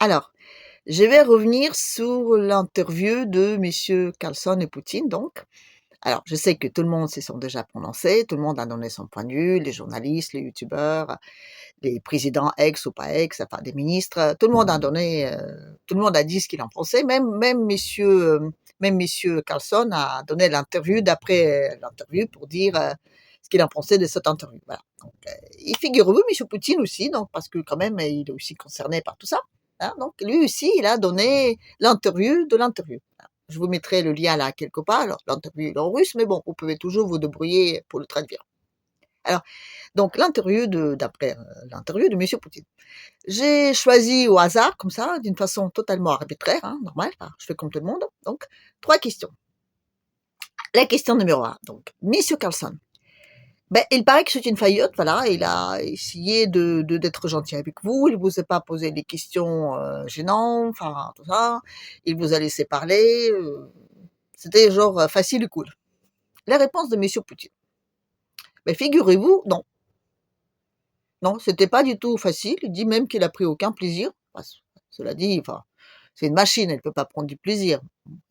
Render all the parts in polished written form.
Alors, je vais revenir sur l'interview de messieurs Carlson et Poutine, donc. Alors, je sais que tout le monde s'y sont déjà prononcés, tout le monde a donné son point de vue, les journalistes, les youtubeurs, les présidents ex ou pas ex, enfin des ministres, tout le monde a donné, tout le monde a dit ce qu'il en pensait, même messieurs Carlson a donné l'interview d'après l'interview pour dire ce qu'il en pensait de cette interview. Voilà. Donc, et figurez-vous, monsieur Poutine aussi, donc parce que quand même il est aussi concerné par tout ça. Hein, donc lui aussi, il a donné l'interview de l'interview. Je vous mettrai le lien là quelque part. Alors, l'interview est en russe, mais bon, vous pouvez toujours vous débrouiller pour le traduire. Alors, donc d'après l'interview de monsieur Poutine. J'ai choisi au hasard, comme ça, d'une façon totalement arbitraire, hein, normale, enfin, je fais comme tout le monde. Donc, 3 questions. La question numéro 1, donc, monsieur Carlson. Ben, il paraît que c'est une faillotte, voilà, il a essayé d'être gentil avec vous, il vous a pas posé des questions gênantes, enfin, tout ça, il vous a laissé parler, c'était genre facile et cool. La réponse de monsieur Poutine. Ben, figurez-vous, non. Non, c'était pas du tout facile. Il dit même qu'il a pris aucun plaisir. Enfin, cela dit, enfin, c'est une machine, elle peut pas prendre du plaisir.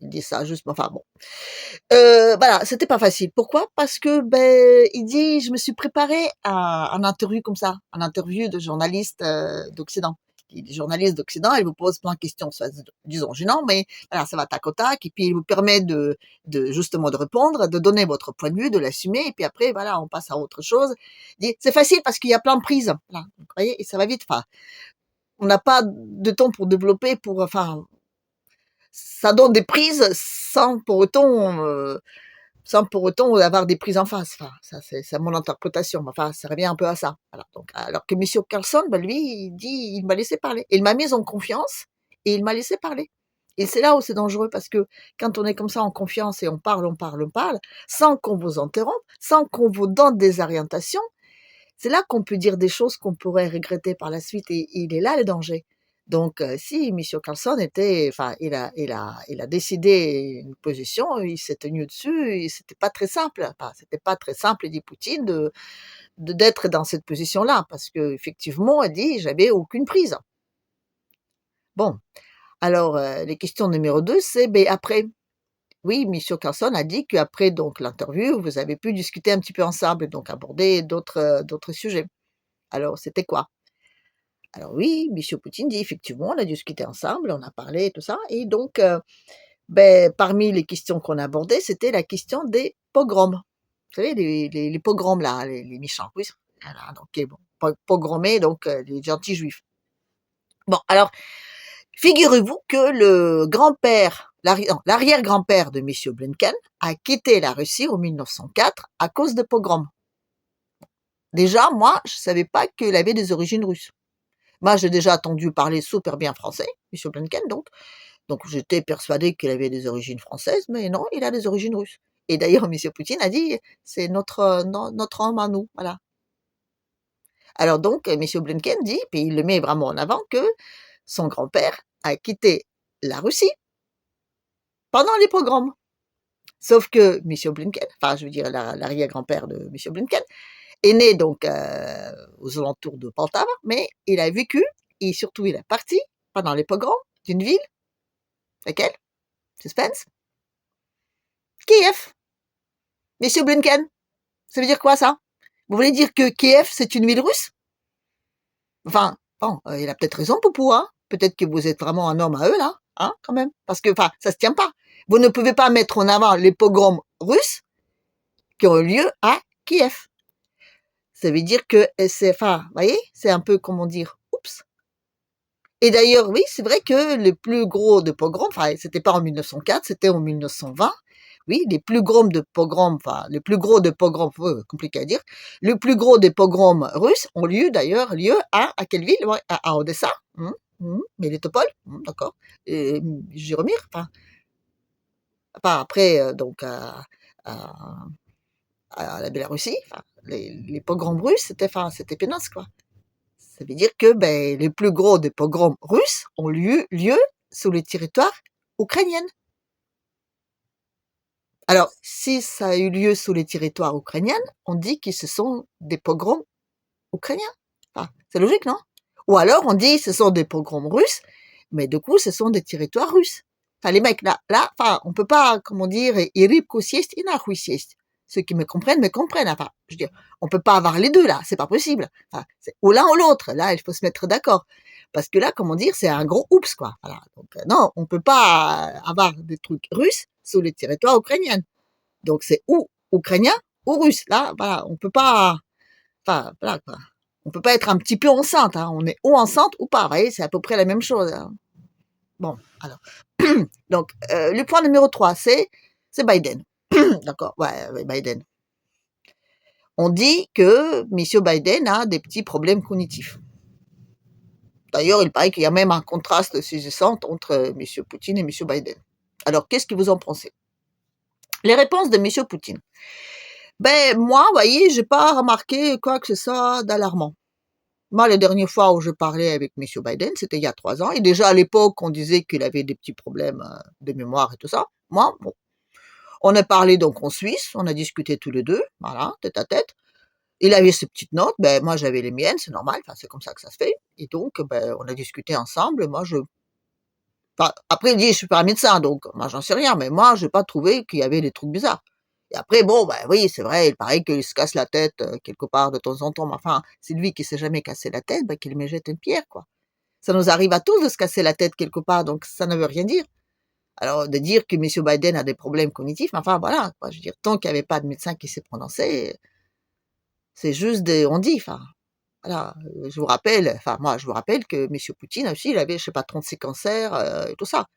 Il dit ça juste, enfin bon. Voilà, c'était pas facile. Pourquoi? Parce que, ben, il dit, je me suis préparé à un interview comme ça, un interview de journalistes d'Occident. Les journalistes d'Occident, ils vous posent plein de questions, soit, disons gênant, mais voilà, ça va tac au tac, et puis il vous permet justement de répondre, de donner votre point de vue, de l'assumer, et puis après, voilà, on passe à autre chose. Il dit, c'est facile parce qu'il y a plein de prises, voilà, vous voyez, et ça va vite. Enfin, on n'a pas de temps pour développer, enfin, ça donne des prises sans pour autant avoir des prises en face. Enfin, ça, c'est mon interprétation. Enfin, ça revient un peu à ça. Voilà. Donc, alors que monsieur Carlson, ben, lui, il dit, il m'a laissé parler. Il m'a mise en confiance et il m'a laissé parler. Et c'est là où c'est dangereux parce que quand on est comme ça en confiance et on parle, on parle, on parle, sans qu'on vous interrompe, sans qu'on vous donne des orientations, c'est là qu'on peut dire des choses qu'on pourrait regretter par la suite et il est là le danger. Donc, si monsieur Carlson enfin, il a décidé une position, il s'est tenu dessus et c'était pas très simple. Enfin, c'était pas très simple, dit Poutine, d'être dans cette position-là parce que effectivement, il dit, j'avais aucune prise. Bon. Alors, les questions numéro 2, c'est, ben, après. Oui, monsieur Carlson a dit qu'après donc l'interview, vous avez pu discuter un petit peu ensemble et donc aborder d'autres sujets. Alors, c'était quoi? Alors oui, monsieur Poutine dit effectivement, on a discuté ensemble, on a parlé et tout ça. Et donc, ben, parmi les questions qu'on a abordées, c'était la question des pogroms. Vous savez, les pogroms là, les méchants, oui. Voilà, donc, bon, pogromés, donc les gentils juifs. Bon, alors, figurez-vous que le grand-père, l'arrière-grand-père de monsieur Blinken a quitté la Russie en 1904 à cause de pogroms. Déjà, moi, je savais pas qu'il avait des origines russes. Moi, j'ai déjà entendu parler super bien français, monsieur Blinken, donc j'étais persuadée qu'il avait des origines françaises, mais non, il a des origines russes. Et d'ailleurs, monsieur Poutine a dit, c'est notre homme à nous, voilà. Alors donc, monsieur Blinken dit, puis il le met vraiment en avant, que son grand-père a quitté la Russie pendant les pogroms. Sauf que monsieur Blinken, enfin, je veux dire l'arrière-grand-père de monsieur Blinken, est né donc aux alentours de Poltava, mais il a vécu, et surtout il est parti pendant les pogroms d'une ville. Laquelle? Suspense? Kiev. Monsieur Blinken. Ça veut dire quoi, ça? Vous voulez dire que Kiev, c'est une ville russe? Enfin, bon, il a peut-être raison, Poupou, hein? Peut-être que vous êtes vraiment un homme à eux, là, hein, quand même. Parce que, enfin, ça se tient pas. Vous ne pouvez pas mettre en avant les pogroms russes qui ont eu lieu à Kiev. Ça veut dire que enfin, vous voyez, c'est un peu, comment dire, oups. Et d'ailleurs, oui, c'est vrai que le plus gros de pogroms, enfin, c'était pas en 1904, c'était en 1920. Oui, les plus gros de pogroms, enfin, le plus gros de pogroms, compliqué à dire, le plus gros des pogroms russes ont d'ailleurs lieu à quelle ville? Ouais, à Odessa, Mélitopol, d'accord, et Jéromyr, enfin, après, donc, à, à la Biélorussie, enfin, les pogroms russes, c'était pénasse, quoi. Ça veut dire que ben, les plus gros des pogroms russes ont lieu sur le territoire ukrainien. Alors, si ça a eu lieu sur les territoires ukrainiens, on dit que ce sont des pogroms ukrainiens. Enfin, c'est logique, non? Ou alors on dit que ce sont des pogroms russes, Mais du coup, ce sont des territoires russes. Enfin, les mecs, là, enfin, on peut pas, comment dire, ceux qui me comprennent. Enfin, je veux dire, on peut pas avoir les deux, là, c'est pas possible. Enfin, c'est ou l'un ou l'autre. Là, il faut se mettre d'accord. Parce que là, comment dire, c'est un gros oups, quoi. Voilà. Donc, non, on peut pas avoir des trucs russes sur les territoires ukrainiens. Donc, c'est ou ukrainien ou russe. Là, voilà, on peut pas, enfin, voilà, quoi. On peut pas être un petit peu enceinte, hein. On est ou enceinte ou pas. Vous voyez, c'est à peu près la même chose, hein. Bon, alors. Donc, le point numéro 3, c'est Biden. D'accord, ouais, Biden. On dit que M. Biden a des petits problèmes cognitifs. D'ailleurs, il paraît qu'il y a même un contraste saisissant entre M. Poutine et M. Biden. Alors, qu'est-ce que vous en pensez? Les réponses de M. Poutine. Ben, moi, vous voyez, j'ai pas remarqué quoi que ce soit d'alarmant. Moi, la dernière fois où je parlais avec M. Biden, c'était il y a 3 ans. Et déjà, à l'époque, on disait qu'il avait des petits problèmes de mémoire et tout ça. Moi, bon, on a parlé donc en Suisse, on a discuté tous les deux, voilà, tête à tête. Il avait ses petites notes, ben moi j'avais les miennes, c'est normal, enfin c'est comme ça que ça se fait. Et donc, ben on a discuté ensemble. Moi enfin, après il dit je suis pas un médecin, donc moi j'en sais rien, mais moi j'ai pas trouvé qu'il y avait des trucs bizarres. Et après bon, ben oui c'est vrai, il paraît qu'il se casse la tête quelque part de temps en temps. Mais enfin, c'est lui qui s'est jamais cassé la tête, ben qu'il me jette une pierre quoi. Ça nous arrive à tous de se casser la tête quelque part, donc ça ne veut rien dire. Alors, de dire que M. Biden a des problèmes cognitifs, enfin voilà, quoi, je veux dire, tant qu'il n'y avait pas de médecin qui s'est prononcé, c'est juste des on dit, enfin, voilà. Je vous rappelle, enfin moi je vous rappelle que M. Poutine aussi, il avait, je sais pas, 36 cancers et tout ça.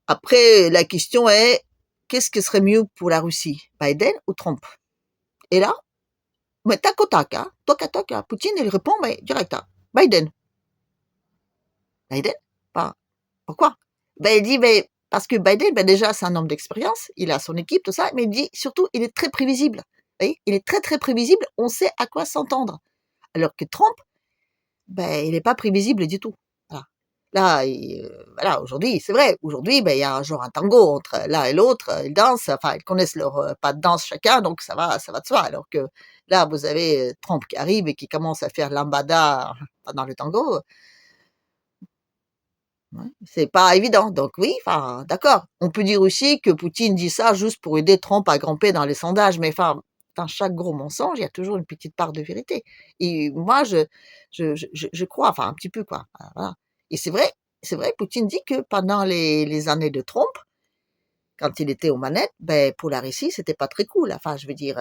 Après, la question est, qu'est-ce qui serait mieux pour la Russie, Biden ou Trump? Et là, mais tac au tac, hein, toc à toc, hein, Poutine, il répond, mais direct, hein, Biden. Biden? Enfin, pourquoi? Ben, il dit, ben, parce que Biden, ben, déjà, c'est un homme d'expérience, il a son équipe, tout ça, mais il dit surtout, il est très prévisible. Vous voyez, il est très, très prévisible, on sait à quoi s'entendre. Alors que Trump, ben, il n'est pas prévisible du tout. Voilà. Là, voilà, aujourd'hui, c'est vrai, aujourd'hui, ben, il y a genre un tango entre l'un et l'autre, ils dansent, enfin, ils connaissent leur pas de danse chacun, donc ça va de soi. Alors que là, vous avez Trump qui arrive et qui commence à faire lambada pendant le tango. Ouais, c'est pas évident. Donc oui, enfin, d'accord. On peut dire aussi que Poutine dit ça juste pour aider Trump à grimper dans les sondages, mais enfin, dans chaque gros mensonge, il y a toujours une petite part de vérité. Et moi, je crois, enfin, un petit peu, quoi. Voilà. Et c'est vrai, Poutine dit que pendant les années de Trump, quand il était aux manettes, ben, pour la Russie, c'était pas très cool. Enfin, je veux dire,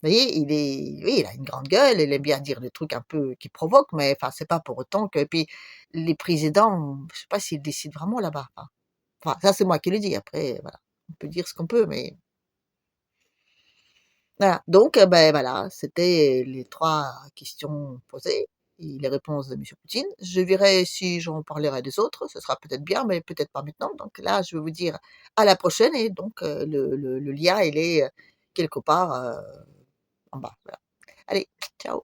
vous voyez, oui, il a une grande gueule, il aime bien dire des trucs un peu qui provoquent, mais enfin, c'est pas pour autant que. Et puis, les présidents, je sais pas s'ils décident vraiment là-bas. Enfin, ça, c'est moi qui le dis. Après, voilà, on peut dire ce qu'on peut, mais voilà. Donc, ben voilà, c'était les 3 questions posées et les réponses de M. Poutine. Je verrai si j'en parlerai des autres. Ce sera peut-être bien, mais peut-être pas maintenant. Donc là, je vais vous dire à la prochaine et donc le lien, il est quelque part en bas. Voilà. Allez, ciao.